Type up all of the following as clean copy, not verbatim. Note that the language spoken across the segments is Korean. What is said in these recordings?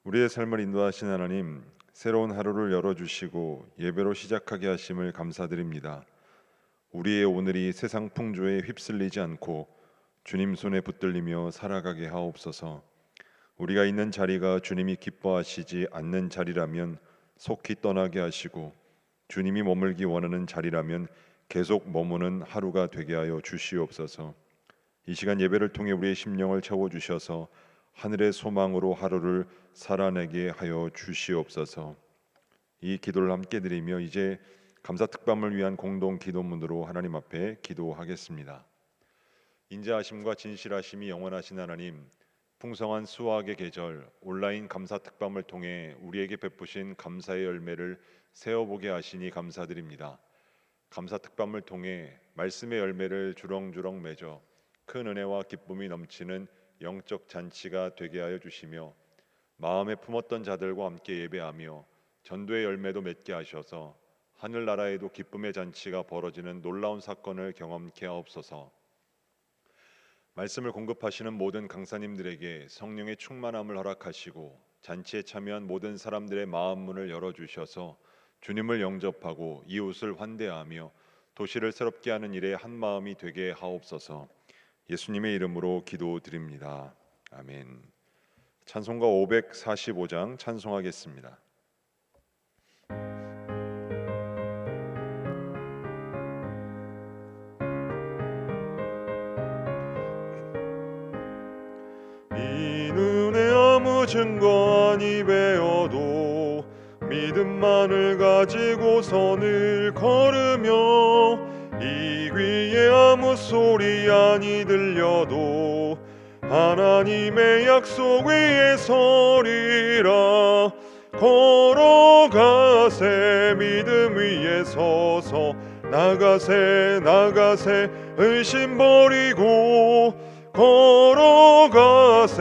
우리의 삶을 인도하신 하나님, 새로운 하루를 열어주시고 예배로 시작하게 하심을 감사드립니다. 우리의 오늘이 세상 풍조에 휩쓸리지 않고 주님 손에 붙들리며 살아가게 하옵소서. 우리가 있는 자리가 주님이 기뻐하시지 않는 자리라면 속히 떠나게 하시고, 주님이 머물기 원하는 자리라면 계속 머무는 하루가 되게 하여 주시옵소서. 이 시간 예배를 통해 우리의 심령을 채워주셔서 하늘의 소망으로 하루를 살아내게 하여 주시옵소서. 이 기도를 함께 드리며 이제 감사 특밤을 위한 공동 기도문으로 하나님 앞에 기도하겠습니다. 인자하심과 진실하심이 영원하신 하나님, 풍성한 수확의 계절 온라인 감사 특밤을 통해 우리에게 베푸신 감사의 열매를 세어보게 하시니 감사드립니다. 감사 특밤을 통해 말씀의 열매를 주렁주렁 맺어 큰 은혜와 기쁨이 넘치는 영적 잔치가 되게 하여 주시며, 마음에 품었던 자들과 함께 예배하며 전도의 열매도 맺게 하셔서 하늘나라에도 기쁨의 잔치가 벌어지는 놀라운 사건을 경험케 하옵소서. 말씀을 공급하시는 모든 강사님들에게 성령의 충만함을 허락하시고, 잔치에 참여한 모든 사람들의 마음 문을 열어주셔서 주님을 영접하고 이웃을 환대하며 도시를 새롭게 하는 일에 한 마음이 되게 하옵소서. 예수님의 이름으로 기도드립니다. 아멘. 찬송가 545장 찬송하겠습니다. 이 눈에 아무 증거 아니 배어도 믿음만을 가지고 선을 걸으며, 이 귀에 아무 소리 아니 들려도 하나님의 약속 위에 서리라. 걸어가세 믿음 위에 서서, 나가세 나가세 의심 버리고, 걸어가세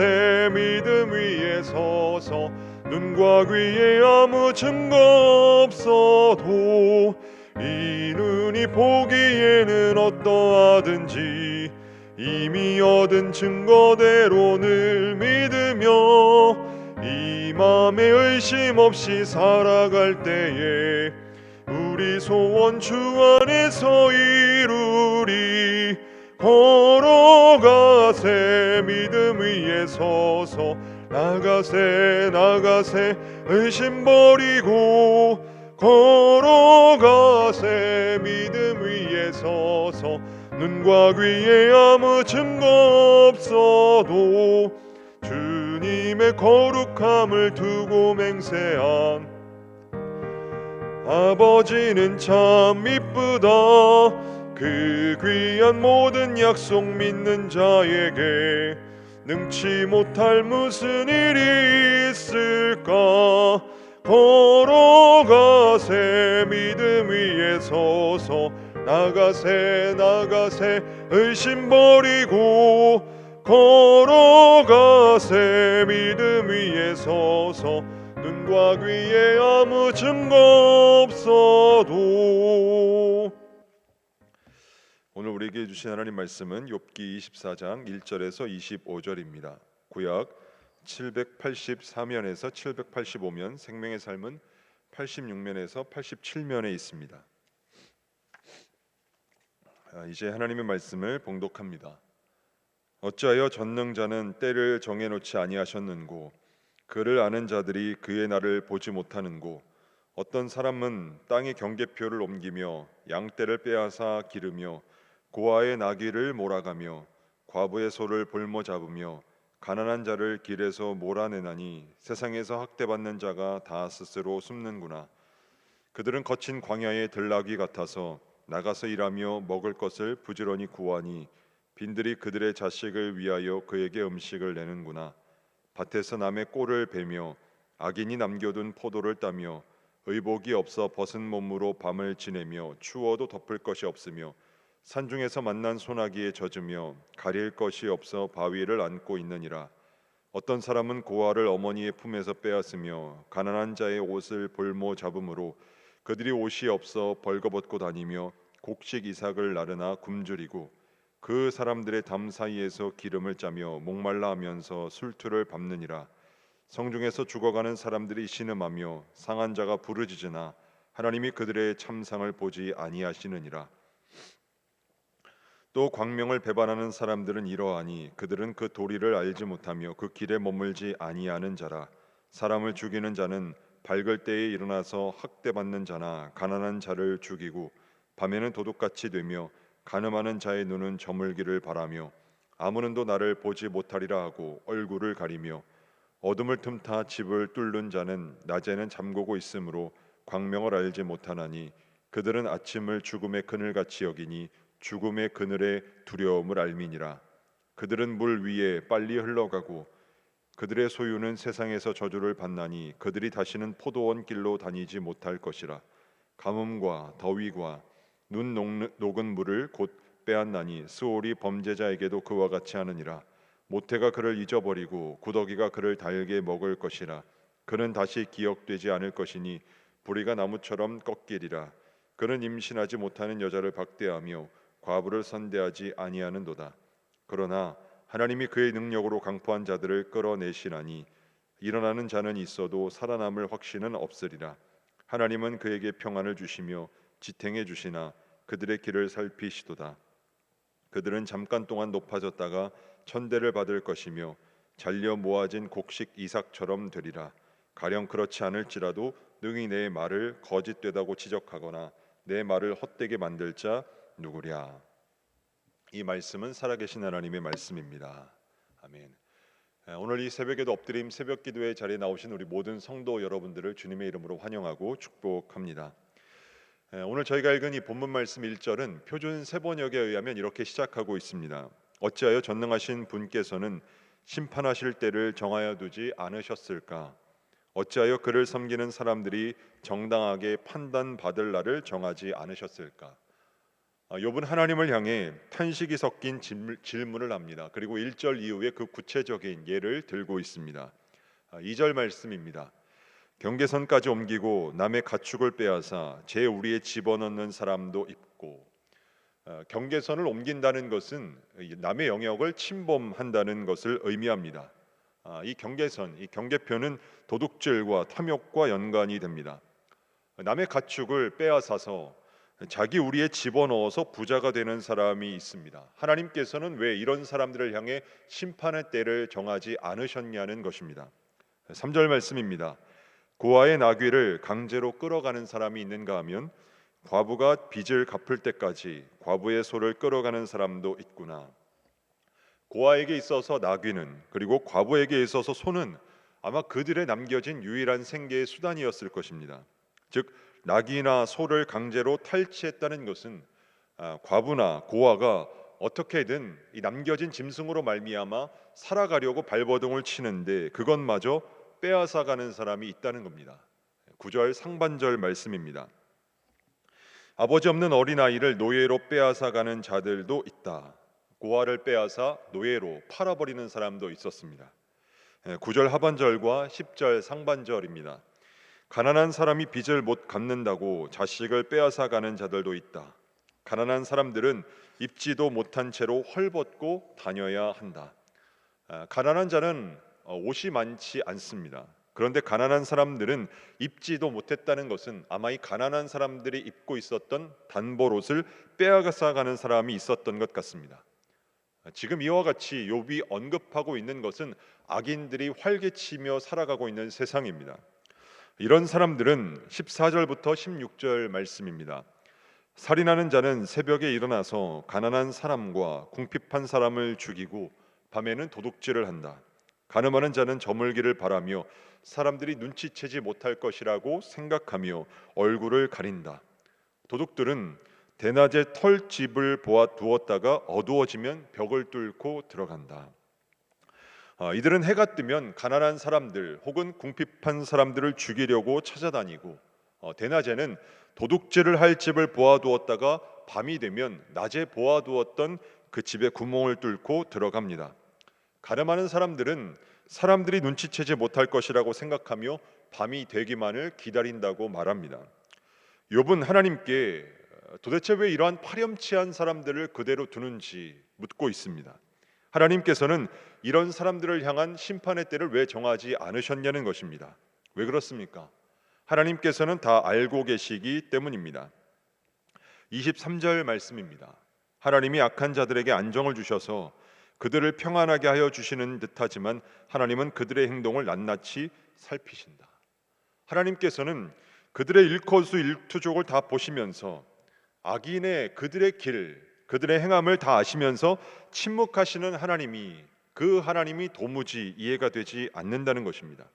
믿음 위에 서서, 눈과 귀에 아무 증거 없어도 이 눈이 보기에는 어떠하든지 이미 얻은 증거대로 늘 믿으며, 이 맘에 의심 없이 살아갈 때에 우리 소원 주 안에서 이루리. 걸어가세 믿음 위에 서서, 나가세 나가세 의심 버리고, 걸어가세 믿음 위에 서서, 눈과 귀에 아무 증거 없어도 주님의 거룩함을 두고 맹세한 아버지는 참 이쁘다. 그 귀한 모든 약속 믿는 자에게 능치 못할 무슨 일이 있을까. 걸어가세 믿음 위에 서서, 나가세 나가세 의심 버리고, 걸어가세 믿음 위에 서서, 눈과 귀에 아무 증거 없어도. 오늘 우리에게 주신 하나님 말씀은 욥기 24장 1절에서 25절입니다. 구약 784면에서 785면, 생명의 삶은 86면에서 87면에 있습니다. 이제 하나님의 말씀을 봉독합니다. 어찌하여 전능자는 때를 정해놓지 아니하셨는고, 그를 아는 자들이 그의 날을 보지 못하는고, 어떤 사람은 땅의 경계표를 옮기며 양떼를 빼앗아 기르며 고아의 나귀를 몰아가며 과부의 소를 볼모 잡으며 가난한 자를 길에서 몰아내나니, 세상에서 학대받는 자가 다 스스로 숨는구나. 그들은 거친 광야의 들나귀 같아서 나가서 일하며 먹을 것을 부지런히 구하니, 빈들이 그들의 자식을 위하여 그에게 음식을 내는구나. 밭에서 남의 꼴을 베며 악인이 남겨둔 포도를 따며, 의복이 없어 벗은 몸으로 밤을 지내며 추워도 덮을 것이 없으며, 산중에서 만난 소나기에 젖으며 가릴 것이 없어 바위를 안고 있느니라. 어떤 사람은 고아를 어머니의 품에서 빼앗으며 가난한 자의 옷을 볼모 잡음으로 그들이 옷이 없어 벌거벗고 다니며 곡식 이삭을 나르나 굶주리고, 그 사람들의 담 사이에서 기름을 짜며 목말라 하면서 술투를 밟느니라. 성중에서 죽어가는 사람들이 신음하며 상한 자가 부르짖으나 하나님이 그들의 참상을 보지 아니하시느니라. 또 광명을 배반하는 사람들은 이러하니 그들은 그 도리를 알지 못하며 그 길에 머물지 아니하는 자라. 사람을 죽이는 자는 밝을 때에 일어나서 학대받는 자나 가난한 자를 죽이고 밤에는 도둑같이 되며 간음하는 자의 눈은 저물기를 바라며 아무 눈도 나를 보지 못하리라 하고 얼굴을 가리며 어둠을 틈타 집을 뚫는 자는 낮에는 잠그고 있으므로 광명을 알지 못하나니 그들은 아침을 죽음의 그늘같이 여기니 죽음의 그늘의 두려움을 알미니라. 그들은 물 위에 빨리 흘러가고 그들의 소유는 세상에서 저주를 받나니 그들이 다시는 포도원 길로 다니지 못할 것이라. 가뭄과 더위와 눈 녹은 물을 곧 빼앗나니 스올이 범죄자에게도 그와 같이 하느니라. 모태가 그를 잊어버리고 구더기가 그를 달게 먹을 것이라. 그는 다시 기억되지 않을 것이니 부리가 나무처럼 꺾이리라. 그는 임신하지 못하는 여자를 박대하며 과부를 선대하지 아니하는도다. 그러나 하나님이 그의 능력으로 강포한 자들을 끌어내시나니 일어나는 자는 있어도 살아남을 확신은 없으리라. 하나님은 그에게 평안을 주시며 지탱해 주시나 그들의 길을 살피시도다. 그들은 잠깐 동안 높아졌다가 천대를 받을 것이며 잘려 모아진 곡식 이삭처럼 되리라. 가령 그렇지 않을지라도 능히 내 말을 거짓되다고 지적하거나 내 말을 헛되게 만들 자 누구랴. 이 말씀은 살아계신 하나님의 말씀입니다. 아멘. 오늘 이 새벽에도 엎드림 새벽기도의 자리에 나오신 우리 모든 성도 여러분들을 주님의 이름으로 환영하고 축복합니다. 오늘 저희가 읽은 이 본문 말씀 1절은 표준 세번역에 의하면 이렇게 시작하고 있습니다. 어찌하여 전능하신 분께서는 심판하실 때를 정하여 두지 않으셨을까? 어찌하여 그를 섬기는 사람들이 정당하게 판단받을 날을 정하지 않으셨을까? 욥은 하나님을 향해 탄식이 섞인 질문을 합니다. 그리고 1절 이후에 그 구체적인 예를 들고 있습니다. 2절 말씀입니다. 경계선까지 옮기고 남의 가축을 빼앗아 제 우리에 집어넣는 사람도 있고, 경계선을 옮긴다는 것은 남의 영역을 침범한다는 것을 의미합니다. 이 경계선, 이 경계표는 도둑질과 탐욕과 연관이 됩니다. 남의 가축을 빼앗아서 자기 우리에 집어넣어서 부자가 되는 사람이 있습니다. 하나님께서는 왜 이런 사람들을 향해 심판의 때를 정하지 않으셨냐는 것입니다. 3절 말씀입니다. 고아의 나귀를 강제로 끌어가는 사람이 있는가 하면 과부가 빚을 갚을 때까지 과부의 소를 끌어가는 사람도 있구나. 고아에게 있어서 나귀는, 그리고 과부에게 있어서 소는 아마 그들의 남겨진 유일한 생계의 수단이었을 것입니다. 즉 나귀나 소를 강제로 탈취했다는 것은 과부나 고아가 어떻게든 이 남겨진 짐승으로 말미암아 살아가려고 발버둥을 치는데 그것마저 빼앗아가는 사람이 있다는 겁니다. 9절 상반절 말씀입니다. 아버지 없는 어린아이를 노예로 빼앗아가는 자들도 있다. 고아를 빼앗아 노예로 팔아버리는 사람도 있었습니다. 9절 하반절과 10절 상반절입니다. 가난한 사람이 빚을 못 갚는다고 자식을 빼앗아가는 자들도 있다. 가난한 사람들은 입지도 못한 채로 헐벗고 다녀야 한다. 가난한 자는 옷이 많지 않습니다. 그런데 가난한 사람들은 입지도 못했다는 것은 아마 이 가난한 사람들이 입고 있었던 단벌옷을 빼앗아가는 사람이 있었던 것 같습니다. 지금 이와 같이 욥이 언급하고 있는 것은 악인들이 활개치며 살아가고 있는 세상입니다. 이런 사람들은 14절부터 16절 말씀입니다. 살인하는 자는 새벽에 일어나서 가난한 사람과 궁핍한 사람을 죽이고 밤에는 도둑질을 한다. 간음하는 자는 저물기를 바라며 사람들이 눈치채지 못할 것이라고 생각하며 얼굴을 가린다. 도둑들은 대낮에 털집을 보아 두었다가 어두워지면 벽을 뚫고 들어간다. 이들은 해가 뜨면 가난한 사람들 혹은 궁핍한 사람들을 죽이려고 찾아다니고, 대낮에는 도둑질을 할 집을 보아두었다가 밤이 되면 낮에 보아두었던 그 집에 구멍을 뚫고 들어갑니다. 가늠하는 사람들은 사람들이 눈치채지 못할 것이라고 생각하며 밤이 되기만을 기다린다고 말합니다. 욥은 하나님께 도대체 왜 이러한 파렴치한 사람들을 그대로 두는지 묻고 있습니다. 하나님께서는 이런 사람들을 향한 심판의 때를 왜 정하지 않으셨냐는 것입니다. 왜 그렇습니까? 하나님께서는 다 알고 계시기 때문입니다. 23절 말씀입니다. 하나님이 악한 자들에게 안정을 주셔서 그들을 평안하게 하여 주시는 듯하지만 하나님은 그들의 행동을 낱낱이 살피신다. 하나님께서는 그들의 일거수일투족을 다 보시면서 악인의 그들의 길, 그들의 행함을 다 아시면서 침묵하시는 하나님이, 그 하나님이 도무지 이해가 되지 않는다는 것입니다.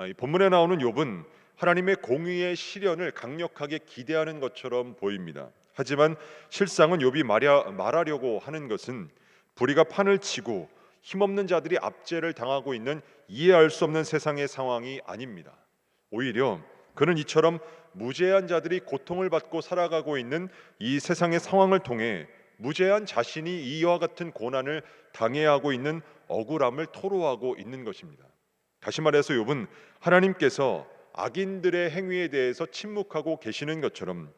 이 본문에 나오는 욥은 하나님의 공의의 실현을 강력하게 기대하는 것처럼 보입니다. 하지만 실상은 욥이 말하려고 하는 것은 불의가 판을 치고 힘없는 자들이 압제를 당하고 있는 이해할 수 없는 세상의 상황이 아닙니다. 오히려 그는 이처럼 무죄한 자들이 고통을 받고 살아가고 있는 이 세상의 상황을 통해 무죄한 자신이 이와 같은 고난을 당해야 하고 있는 억울함을 토로하고 있는 것입니다. 다시 말해서 욥은 하나님께서 악인들의 행위에 대해서 침묵하고 계시는 것처럼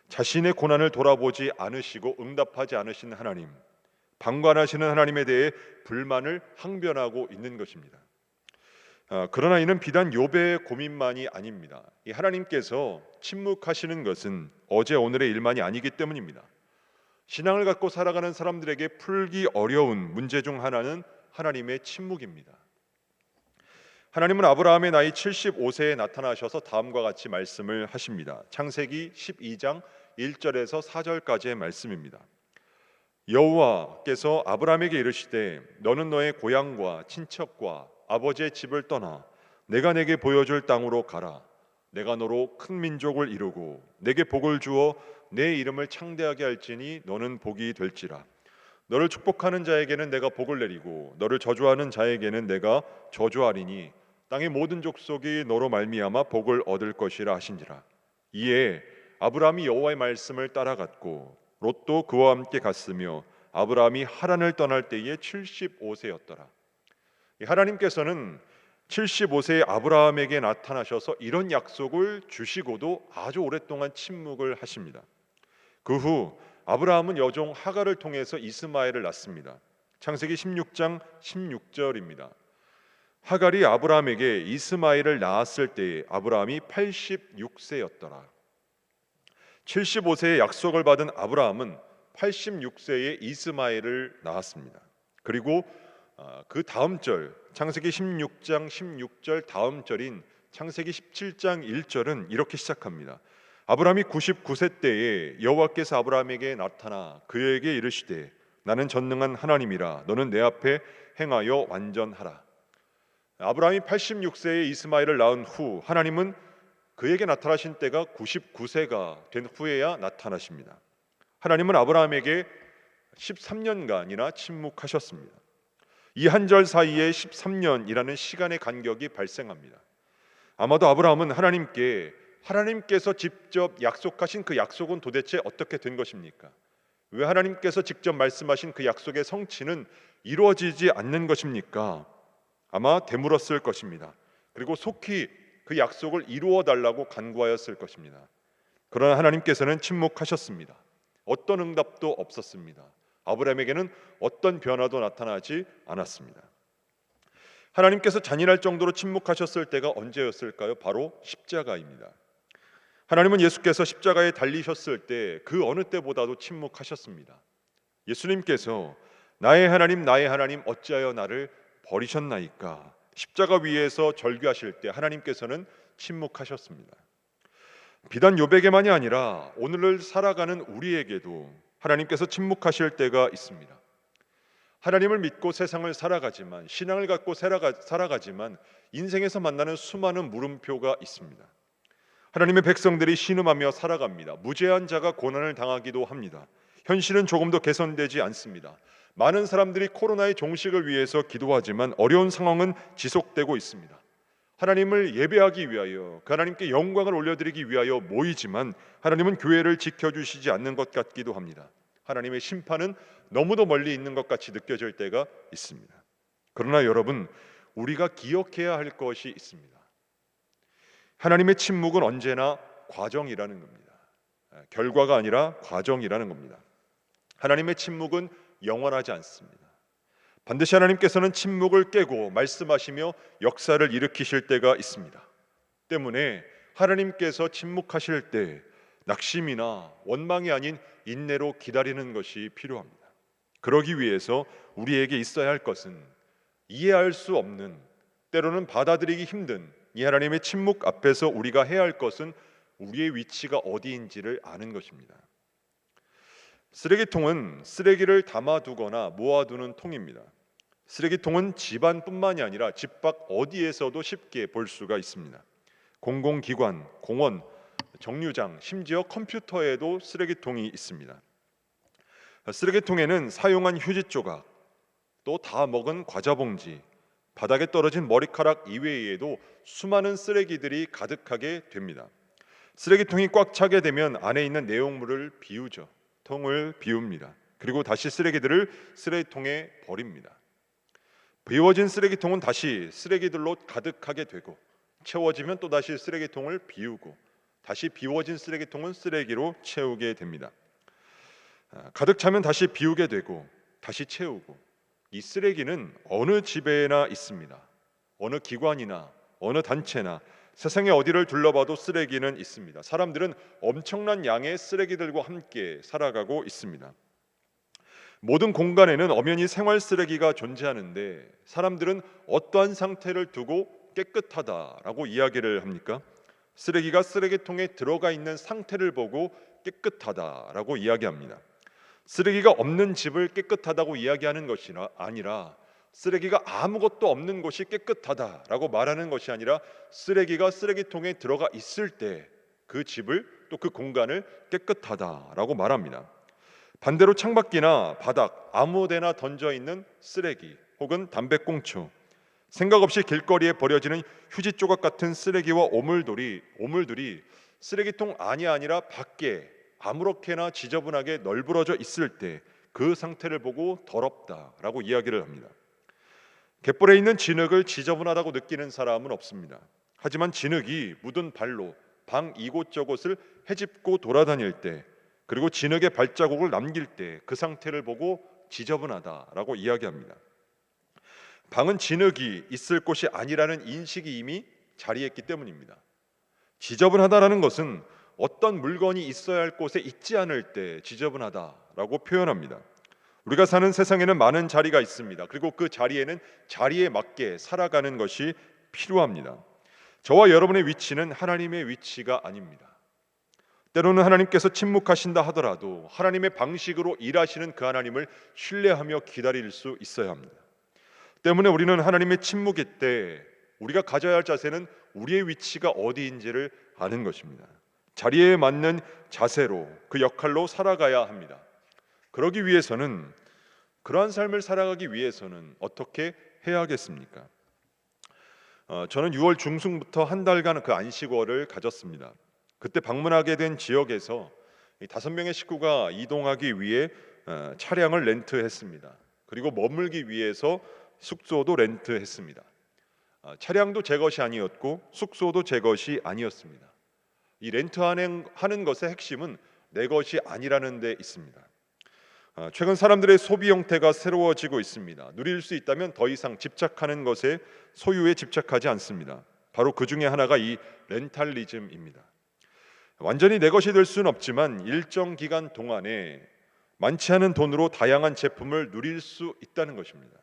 자신의 고난을 돌아보지 않으시고 응답하지 않으신 하나님, 방관하시는 하나님에 대해 불만을 항변하고 있는 것입니다. 그러나 이는 비단 욥의 고민만이 아닙니다. 이 하나님께서 침묵하시는 것은 어제 오늘의 일만이 아니기 때문입니다. 신앙을 갖고 살아가는 사람들에게 풀기 어려운 문제 중 하나는 하나님의 침묵입니다. 하나님은 아브라함의 나이 75세에 나타나셔서 다음과 같이 말씀을 하십니다. 창세기 12장 1절에서 4절까지의 말씀입니다. 여호와께서 아브라함에게 이르시되 너는 너의 고향과 친척과 아버지의 집을 떠나 내가 내게 보여줄 땅으로 가라. 내가 너로 큰 민족을 이루고 내게 복을 주어 내 이름을 창대하게 할지니 너는 복이 될지라. 너를 축복하는 자에게는 내가 복을 내리고 너를 저주하는 자에게는 내가 저주하리니 땅의 모든 족속이 너로 말미암아 복을 얻을 것이라 하신지라. 이에 아브라함이 여호와의 말씀을 따라갔고 롯도 그와 함께 갔으며 아브라함이 하란을 떠날 때에 75세였더라. 하나님께서는 75세의 아브라함에게 나타나셔서 이런 약속을 주시고도 아주 오랫동안 침묵을 하십니다. 그 후 아브라함은 여종 하갈을 통해서 이스마엘을 낳습니다. 창세기 16장 16절입니다. 하갈이 아브라함에게 이스마엘을 낳았을 때 아브라함이 86세였더라. 75세의 약속을 받은 아브라함은 86세에 이스마엘을 낳았습니다. 그리고 그 다음 절 창세기 16장 16절 다음 절인 창세기 17장 1절은 이렇게 시작합니다. 아브라함이 99세 때에 여호와께서 아브라함에게 나타나 그에게 이르시되 나는 전능한 하나님이라 너는 내 앞에 행하여 완전하라. 아브라함이 86세에 이스마엘을 낳은 후 하나님은 그에게 나타나신 때가 99세가 된 후에야 나타나십니다. 하나님은 아브라함에게 13년간이나 침묵하셨습니다. 이 한 절 사이에 13년이라는 시간의 간격이 발생합니다. 아마도 아브라함은 하나님께서 직접 약속하신 그 약속은 도대체 어떻게 된 것입니까? 왜 하나님께서 직접 말씀하신 그 약속의 성취는 이루어지지 않는 것입니까? 아마 되물었을 것입니다. 그리고 속히 그 약속을 이루어 달라고 간구하였을 것입니다. 그러나 하나님께서는 침묵하셨습니다. 어떤 응답도 없었습니다. 아브라함에게는 어떤 변화도 나타나지 않았습니다. 하나님께서 잔인할 정도로 침묵하셨을 때가 언제였을까요? 바로 십자가입니다. 하나님은 예수께서 십자가에 달리셨을 때 그 어느 때보다도 침묵하셨습니다. 예수님께서 나의 하나님 어찌하여 나를 버리셨나이까? 십자가 위에서 절규하실 때 하나님께서는 침묵하셨습니다. 비단 욥에게만이 아니라 오늘을 살아가는 우리에게도 하나님께서 침묵하실 때가 있습니다. 하나님을 믿고 세상을 살아가지만, 신앙을 갖고 살아가지만 인생에서 만나는 수많은 물음표가 있습니다. 하나님의 백성들이 신음하며 살아갑니다. 무죄한 자가 고난을 당하기도 합니다. 현실은 조금도 개선되지 않습니다. 많은 사람들이 코로나의 종식을 위해서 기도하지만 어려운 상황은 지속되고 있습니다. 하나님을 예배하기 위하여, 그 하나님께 영광을 올려드리기 위하여 모이지만 하나님은 교회를 지켜주시지 않는 것 같기도 합니다. 하나님의 심판은 너무도 멀리 있는 것 같이 느껴질 때가 있습니다. 그러나 여러분, 우리가 기억해야 할 것이 있습니다. 하나님의 침묵은 언제나 과정이라는 겁니다. 결과가 아니라 과정이라는 겁니다. 하나님의 침묵은 영원하지 않습니다. 반드시 하나님께서는 침묵을 깨고 말씀하시며 역사를 일으키실 때가 있습니다. 때문에 하나님께서 침묵하실 때 낙심이나 원망이 아닌 인내로 기다리는 것이 필요합니다. 그러기 위해서 우리에게 있어야 할 것은 이해할 수 없는, 때로는 받아들이기 힘든 이 하나님의 침묵 앞에서 우리가 해야 할 것은 우리의 위치가 어디인지를 아는 것입니다. 쓰레기통은 쓰레기를 담아두거나 모아두는 통입니다. 쓰레기통은 집안뿐만이 아니라 집 밖 어디에서도 쉽게 볼 수가 있습니다. 공공기관, 공원, 정류장, 심지어 컴퓨터에도 쓰레기통이 있습니다. 쓰레기통에는 사용한 휴지 조각, 또 다 먹은 과자 봉지, 바닥에 떨어진 머리카락 이외에도 수많은 쓰레기들이 가득하게 됩니다. 쓰레기통이 꽉 차게 되면 안에 있는 내용물을 비우죠. 통을 비웁니다. 그리고 다시 쓰레기들을 쓰레기통에 버립니다. 비워진 쓰레기통은 다시 쓰레기들로 가득하게 되고, 채워지면 또 다시 쓰레기통을 비우고, 다시 비워진 쓰레기통은 쓰레기로 채우게 됩니다. 가득 차면 다시 비우게 되고 다시 채우고, 이 쓰레기는 어느 집에나 있습니다. 어느 기관이나 어느 단체나 세상의 어디를 둘러봐도 쓰레기는 있습니다. 사람들은 엄청난 양의 쓰레기들과 함께 살아가고 있습니다. 모든 공간에는 엄연히 생활 쓰레기가 존재하는데, 사람들은 어떠한 상태를 두고 깨끗하다라고 이야기를 합니까? 쓰레기가 쓰레기통에 들어가 있는 상태를 보고 깨끗하다라고 이야기합니다. 쓰레기가 없는 집을 깨끗하다고 이야기하는 것이 아니라, 쓰레기가 아무것도 없는 곳이 깨끗하다라고 말하는 것이 아니라, 쓰레기가 쓰레기통에 들어가 있을 때 그 집을, 또 그 공간을 깨끗하다라고 말합니다. 반대로 창밖이나 바닥 아무데나 던져 있는 쓰레기 혹은 담배꽁초, 생각 없이 길거리에 버려지는 휴지 조각 같은 쓰레기와 오물들이 쓰레기통 안이 아니라 밖에 아무렇게나 지저분하게 널브러져 있을 때 그 상태를 보고 더럽다라고 이야기를 합니다. 갯벌에 있는 진흙을 지저분하다고 느끼는 사람은 없습니다. 하지만 진흙이 묻은 발로 방 이곳저곳을 헤집고 돌아다닐 때, 그리고 진흙의 발자국을 남길 때 그 상태를 보고 지저분하다라고 이야기합니다. 방은 진흙이 있을 곳이 아니라는 인식이 이미 자리했기 때문입니다. 지저분하다라는 것은 어떤 물건이 있어야 할 곳에 있지 않을 때 지저분하다라고 표현합니다. 우리가 사는 세상에는 많은 자리가 있습니다. 그리고 그 자리에는 자리에 맞게 살아가는 것이 필요합니다. 저와 여러분의 위치는 하나님의 위치가 아닙니다. 때로는 하나님께서 침묵하신다 하더라도 하나님의 방식으로 일하시는 그 하나님을 신뢰하며 기다릴 수 있어야 합니다. 때문에 우리는 하나님의 침묵일 때 우리가 가져야 할 자세는 우리의 위치가 어디인지를 아는 것입니다. 자리에 맞는 자세로 그 역할로 살아가야 합니다. 그러기 위해서는, 그러한 삶을 살아가기 위해서는 어떻게 해야겠습니까? 저는 6월 중순부터 한 달간 그 안식월을 가졌습니다. 그때 방문하게 된 지역에서 5명의 식구가 이동하기 위해 차량을 렌트했습니다. 그리고 머물기 위해서 숙소도 렌트했습니다. 차량도 제 것이 아니었고 숙소도 제 것이 아니었습니다. 이 렌트하는 것의 핵심은 내 것이 아니라는 데 있습니다. 최근 사람들의 소비 형태가 새로워지고 있습니다. 누릴 수 있다면 더 이상 집착하는 것에, 소유에 집착하지 않습니다. 바로 그 중에 하나가 이 렌탈리즘입니다. 완전히 내 것이 될 수는 없지만 일정 기간 동안에 많지 않은 돈으로 다양한 제품을 누릴 수 있다는 것입니다.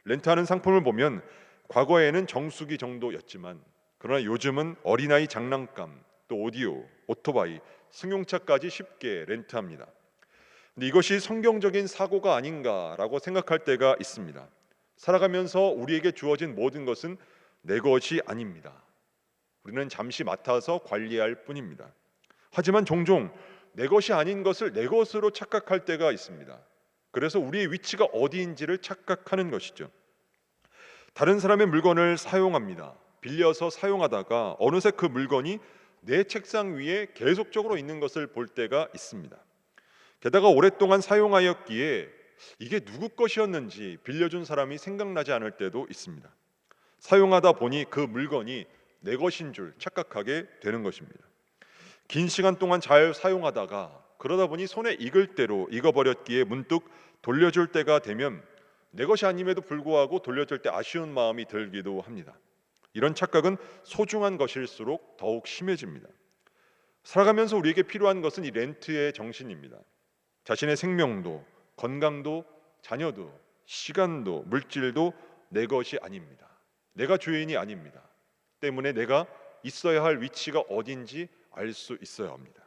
렌트하는 상품을 보면 과거에는 정수기 정도였지만, 그러나 요즘은 어린아이 장난감, 또 오디오, 오토바이, 승용차까지 쉽게 렌트합니다. 근데 이것이 성경적인 사고가 아닌가라고 생각할 때가 있습니다. 살아가면서 우리에게 주어진 모든 것은 내 것이 아닙니다. 우리는 잠시 맡아서 관리할 뿐입니다. 하지만 종종 내 것이 아닌 것을 내 것으로 착각할 때가 있습니다. 그래서 우리의 위치가 어디인지를 착각하는 것이죠. 다른 사람의 물건을 사용합니다. 빌려서 사용하다가 어느새 그 물건이 내 책상 위에 계속적으로 있는 것을 볼 때가 있습니다. 게다가 오랫동안 사용하였기에 이게 누구 것이었는지 빌려준 사람이 생각나지 않을 때도 있습니다. 사용하다 보니 그 물건이 내 것인 줄 착각하게 되는 것입니다. 긴 시간 동안 잘 사용하다가 그러다 보니 손에 익을 대로 익어버렸기에 문득 돌려줄 때가 되면 내 것이 아님에도 불구하고 돌려줄 때 아쉬운 마음이 들기도 합니다. 이런 착각은 소중한 것일수록 더욱 심해집니다. 살아가면서 우리에게 필요한 것은 이 렌트의 정신입니다. 자신의 생명도, 건강도, 자녀도, 시간도, 물질도 내 것이 아닙니다. 내가 주인이 아닙니다. 때문에 내가 있어야 할 위치가 어딘지 알 수 있어야 합니다.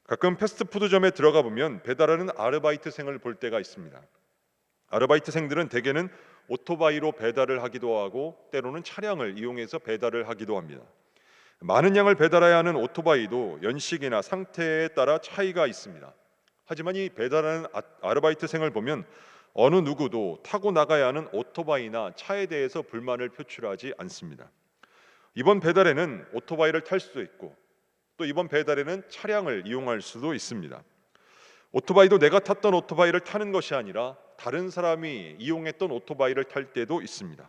가끔 패스트푸드점에 들어가 보면 배달하는 아르바이트생을 볼 때가 있습니다. 아르바이트생들은 대개는 오토바이로 배달을 하기도 하고 때로는 차량을 이용해서 배달을 하기도 합니다. 많은 양을 배달해야 하는 오토바이도 연식이나 상태에 따라 차이가 있습니다. 하지만 이 배달하는 아르바이트생을 보면 어느 누구도 타고 나가야 하는 오토바이나 차에 대해서 불만을 표출하지 않습니다. 이번 배달에는 오토바이를 탈 수도 있고 또 이번 배달에는 차량을 이용할 수도 있습니다. 오토바이도 내가 탔던 오토바이를 타는 것이 아니라 다른 사람이 이용했던 오토바이를 탈 때도 있습니다.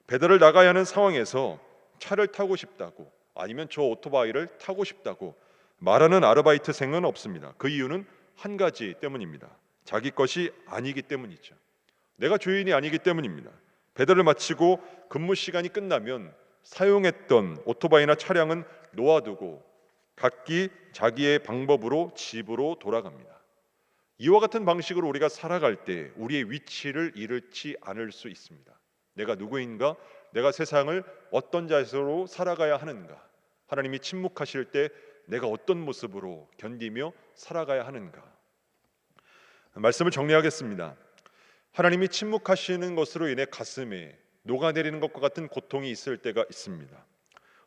배달을 나가야 하는 상황에서 차를 타고 싶다고 아니면 저 오토바이를 타고 싶다고 말하는 아르바이트생은 없습니다. 그 이유는 한 가지 때문입니다. 자기 것이 아니기 때문이죠. 내가 주인이 아니기 때문입니다. 배달을 마치고 근무 시간이 끝나면 사용했던 오토바이나 차량은 놓아두고 각기 자기의 방법으로 집으로 돌아갑니다. 이와 같은 방식으로 우리가 살아갈 때 우리의 위치를 잃지 않을 수 있습니다. 내가 누구인가? 내가 세상을 어떤 자세로 살아가야 하는가? 하나님이 침묵하실 때 내가 어떤 모습으로 견디며 살아가야 하는가? 말씀을 정리하겠습니다. 하나님이 침묵하시는 것으로 인해 가슴에 녹아내리는 것과 같은 고통이 있을 때가 있습니다.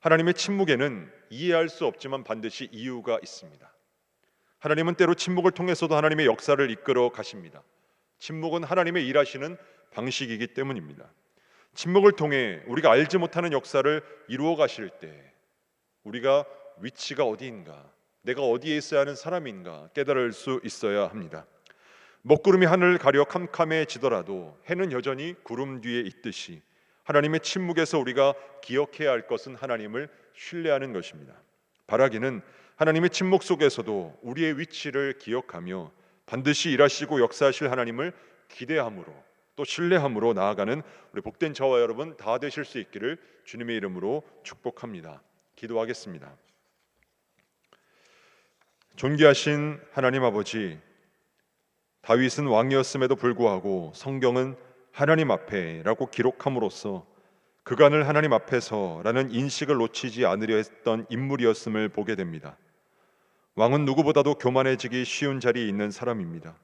하나님의 침묵에는 이해할 수 없지만 반드시 이유가 있습니다. 하나님은 때로 침묵을 통해서도 하나님의 역사를 이끌어 가십니다. 침묵은 하나님의 일하시는 방식이기 때문입니다. 침묵을 통해 우리가 알지 못하는 역사를 이루어 가실 때 우리가 위치가 어디인가, 내가 어디에 있어야 하는 사람인가 깨달을 수 있어야 합니다. 먹구름이 하늘을 가려 캄캄해지더라도 해는 여전히 구름 뒤에 있듯이 하나님의 침묵에서 우리가 기억해야 할 것은 하나님을 신뢰하는 것입니다. 바라기는 하나님의 침묵 속에서도 우리의 위치를 기억하며 반드시 일하시고 역사하실 하나님을 기대함으로 또 신뢰함으로 나아가는 우리 복된 저와 여러분 다 되실 수 있기를 주님의 이름으로 축복합니다. 기도하겠습니다. 존귀하신 하나님 아버지, 다윗은 왕이었음에도 불구하고 성경은 하나님 앞에라고 기록함으로써 그간을 하나님 앞에서라는 인식을 놓치지 않으려 했던 인물이었음을 보게 됩니다. 왕은 누구보다도 교만해지기 쉬운 자리에 있는 사람입니다.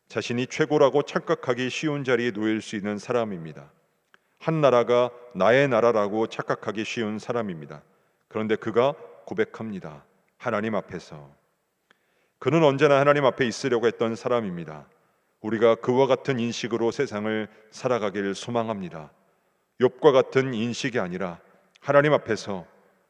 자신이 최고라고 착각하기 쉬운 자리에 놓일 수 있는 사람입니다. 한 나라가 나의 나라라고 착각하기 쉬운 사람입니다. 그런데 그가 고백합니다. 하나님 앞에서. 그는 언제나 하나님 앞에 있으려고 했던 사람입니다. 우리가 그와 같은 인식으로 세상을 살아가길 소망합니다. 욥과 같은 인식이 아니라 하나님 앞에서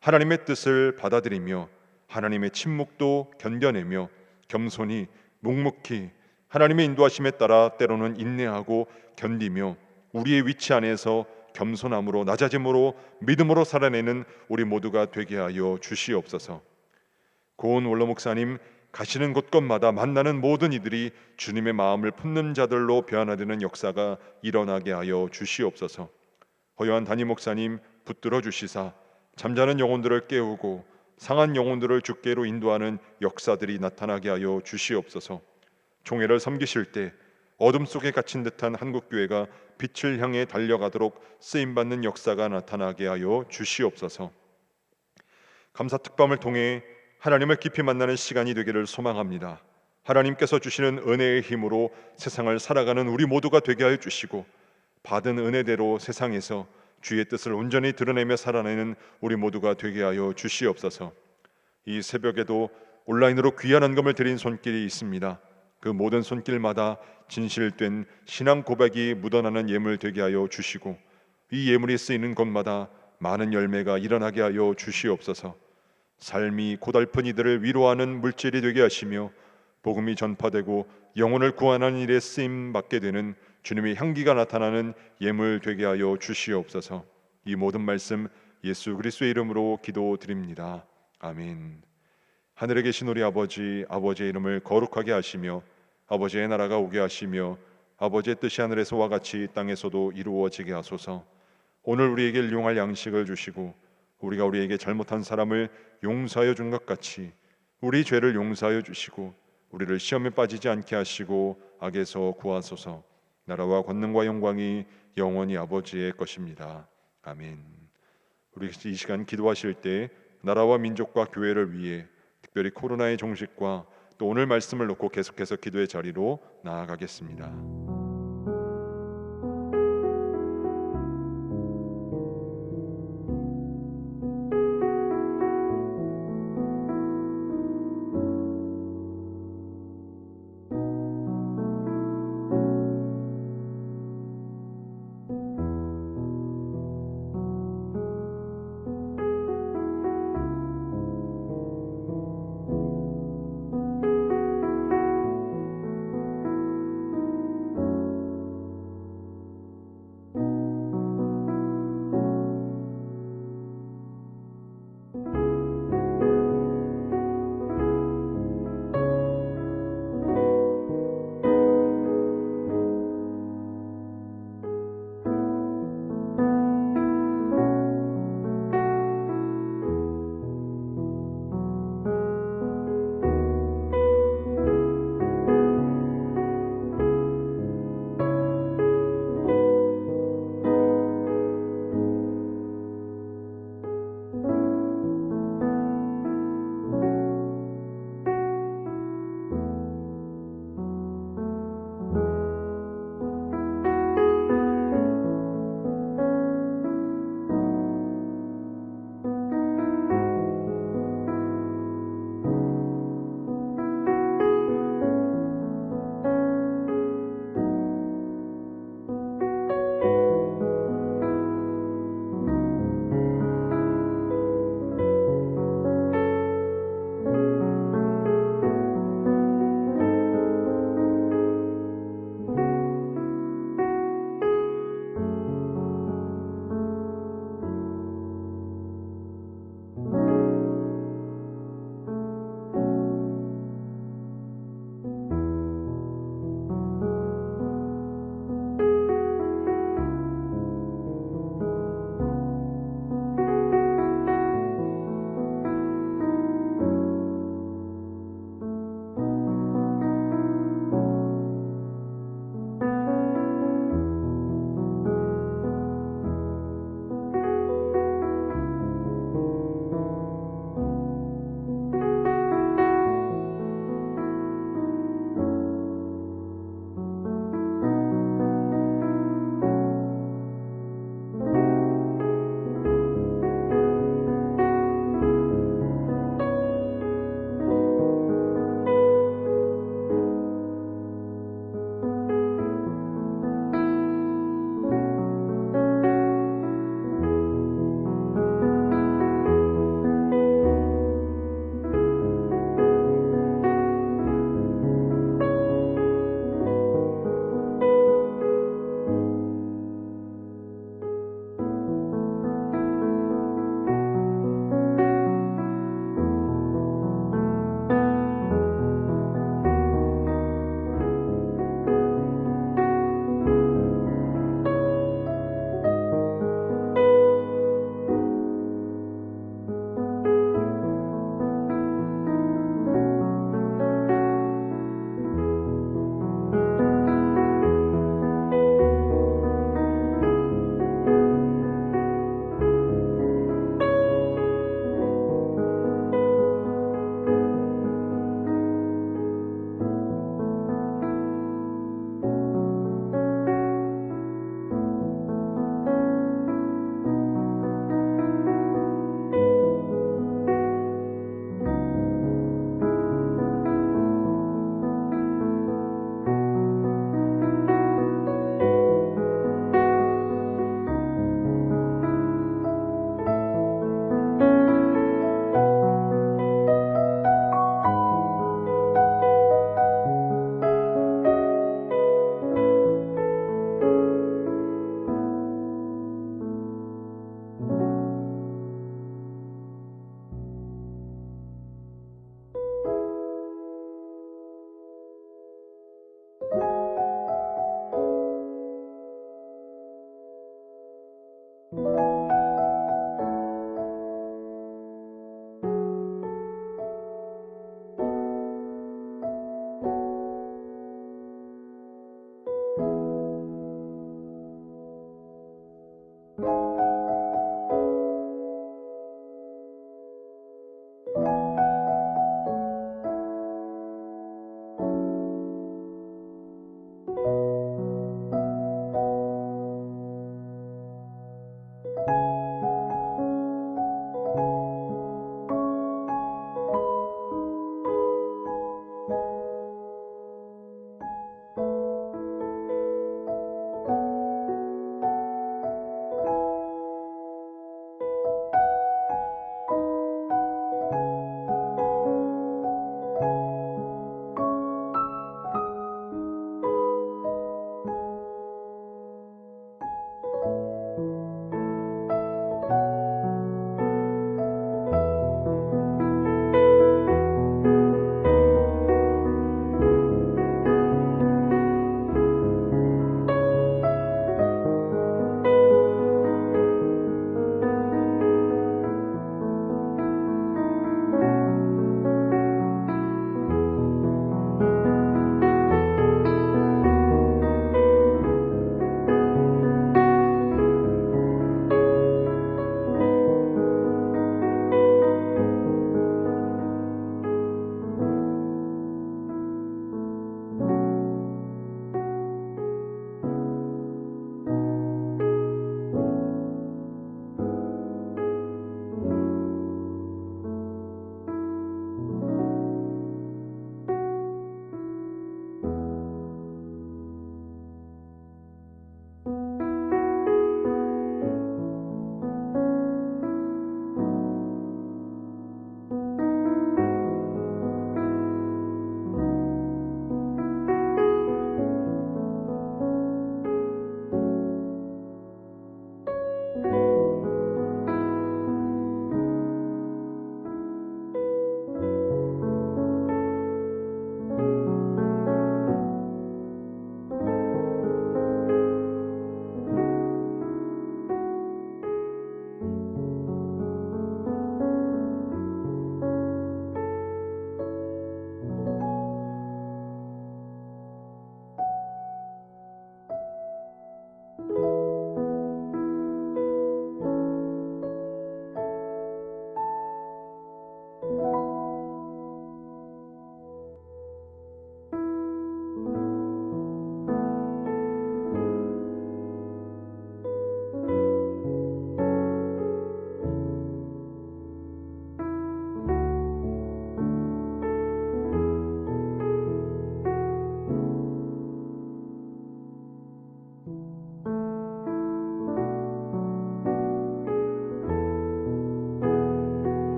하나님의 뜻을 받아들이며 하나님의 침묵도 견뎌내며 겸손히 묵묵히 하나님의 인도하심에 따라 때로는 인내하고 견디며 우리의 위치 안에서 겸손함으로 낮아짐으로 믿음으로 살아내는 우리 모두가 되게 하여 주시옵소서. 고은 원로 목사님, 가시는 곳곳마다 만나는 모든 이들이 주님의 마음을 품는 자들로 변화되는 역사가 일어나게 하여 주시옵소서. 허요한 담임 목사님 붙들어 주시사 잠자는 영혼들을 깨우고 상한 영혼들을 주께로 인도하는 역사들이 나타나게 하여 주시옵소서. 종회를 섬기실 때 어둠 속에 갇힌 듯한 한국교회가 빛을 향해 달려가도록 쓰임받는 역사가 나타나게 하여 주시옵소서. 감사 특밤을 통해 하나님을 깊이 만나는 시간이 되기를 소망합니다. 하나님께서 주시는 은혜의 힘으로 세상을 살아가는 우리 모두가 되게 하여 주시고 받은 은혜대로 세상에서 주의 뜻을 온전히 드러내며 살아내는 우리 모두가 되게 하여 주시옵소서. 이 새벽에도 온라인으로 귀한 헌금을 드린 손길이 있습니다. 그 모든 손길마다 진실된 신앙 고백이 묻어나는 예물 되게 하여 주시고 이 예물이 쓰이는 곳마다 많은 열매가 일어나게 하여 주시옵소서. 삶이 고달픈 이들을 위로하는 물질이 되게 하시며 복음이 전파되고 영혼을 구하는 일에 쓰임 받게 되는 주님의 향기가 나타나는 예물 되게 하여 주시옵소서. 이 모든 말씀 예수 그리스도의 이름으로 기도드립니다. 아멘. 하늘에 계신 우리 아버지, 아버지의 이름을 거룩하게 하시며 아버지의 나라가 오게 하시며 아버지의 뜻이 하늘에서와 같이 땅에서도 이루어지게 하소서. 오늘 우리에게 일용할 양식을 주시고 우리가 우리에게 잘못한 사람을 용서하여 준 것 같이 우리 죄를 용서하여 주시고 우리를 시험에 빠지지 않게 하시고 악에서 구하소서. 나라와 권능과 영광이 영원히 아버지의 것입니다. 아멘. 우리 이 시간 기도하실 때 나라와 민족과 교회를 위해 특별히 코로나의 종식과 또 오늘 말씀을 놓고 계속해서 기도의 자리로 나아가겠습니다.